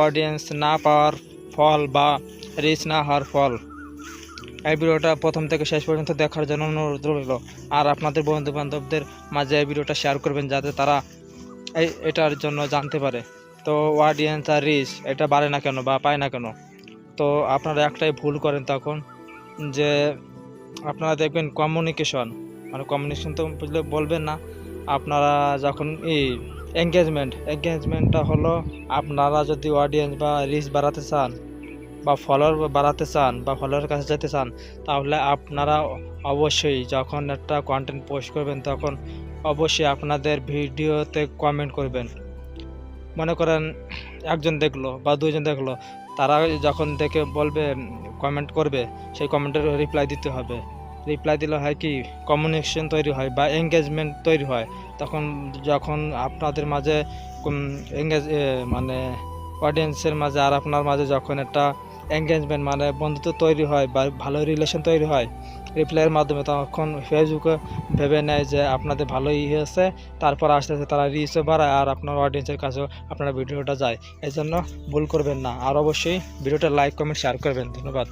Audience না পাওয়ার ফল বা rich না হওয়ার ফল। এই ভিডিওটা প্রথম থেকে শেষ পর্যন্ত দেখার জন্য অনুরোধ রইল। আর আপনাদের বন্ধু বান্ধবদের মাঝে এই ভিডিওটা শেয়ার করবেন যাতে তারা এটার জন্য জানতে পারে। তো অডিয়েন্স আর রিচ এটা বাড়ে না কেন বা পায় না কেন? তো আপনারা একটাই ভুল করেন তখন, যে আপনারা দেখবেন কমিউনিকেশন, মানে কমিউনিকেশন তো বুঝলে বলবেন না, আপনারা যখন এঙ্গেজমেন্টটা হলো, আপনারা যদি অডিয়েন্স বা রিচ বাড়াতে চান বা ফলোয়ার বাড়াতে চান বা ফলোয়ারের কাছে যেতে চান, তাহলে আপনারা অবশ্যই যখন একটা কন্টেন্ট পোস্ট করবেন তখন অবশ্যই আপনাদের ভিডিওতে কমেন্ট করবেন। মনে করেন একজন দেখলো বা দুইজন দেখলো, তারা যখন দেখে বলবে, কমেন্ট করবে, সেই কমেন্টের রিপ্লাই দিতে হবে। রিপ্লাই দিলে হয় কি, কমিউনিকেশন তৈরি হয় বা এঙ্গেজমেন্ট তৈরি হয়। তখন যখন আপনাদের মাঝে মানে অডিয়েন্সের মাঝে আর আপনার মাঝে যখন একটা এঙ্গেজমেন্ট মানে বন্ধুত্ব তৈরি হয় বা ভালো রিলেশন তৈরি হয় রিপ্লাইয়ের মাধ্যমে, তখন ফেসবুকে ভেবে নেয় যে আপনাদের ভালোই হয়েছে, তারপর আস্তে আস্তে তারা রিচও বাড়ায় আর আপনার অডিয়েন্সের কাছেও আপনার ভিডিওটা যায়। এই জন্য ভুল করবেন না, আর অবশ্যই ভিডিওটা লাইক কমেন্ট শেয়ার করবেন। ধন্যবাদ।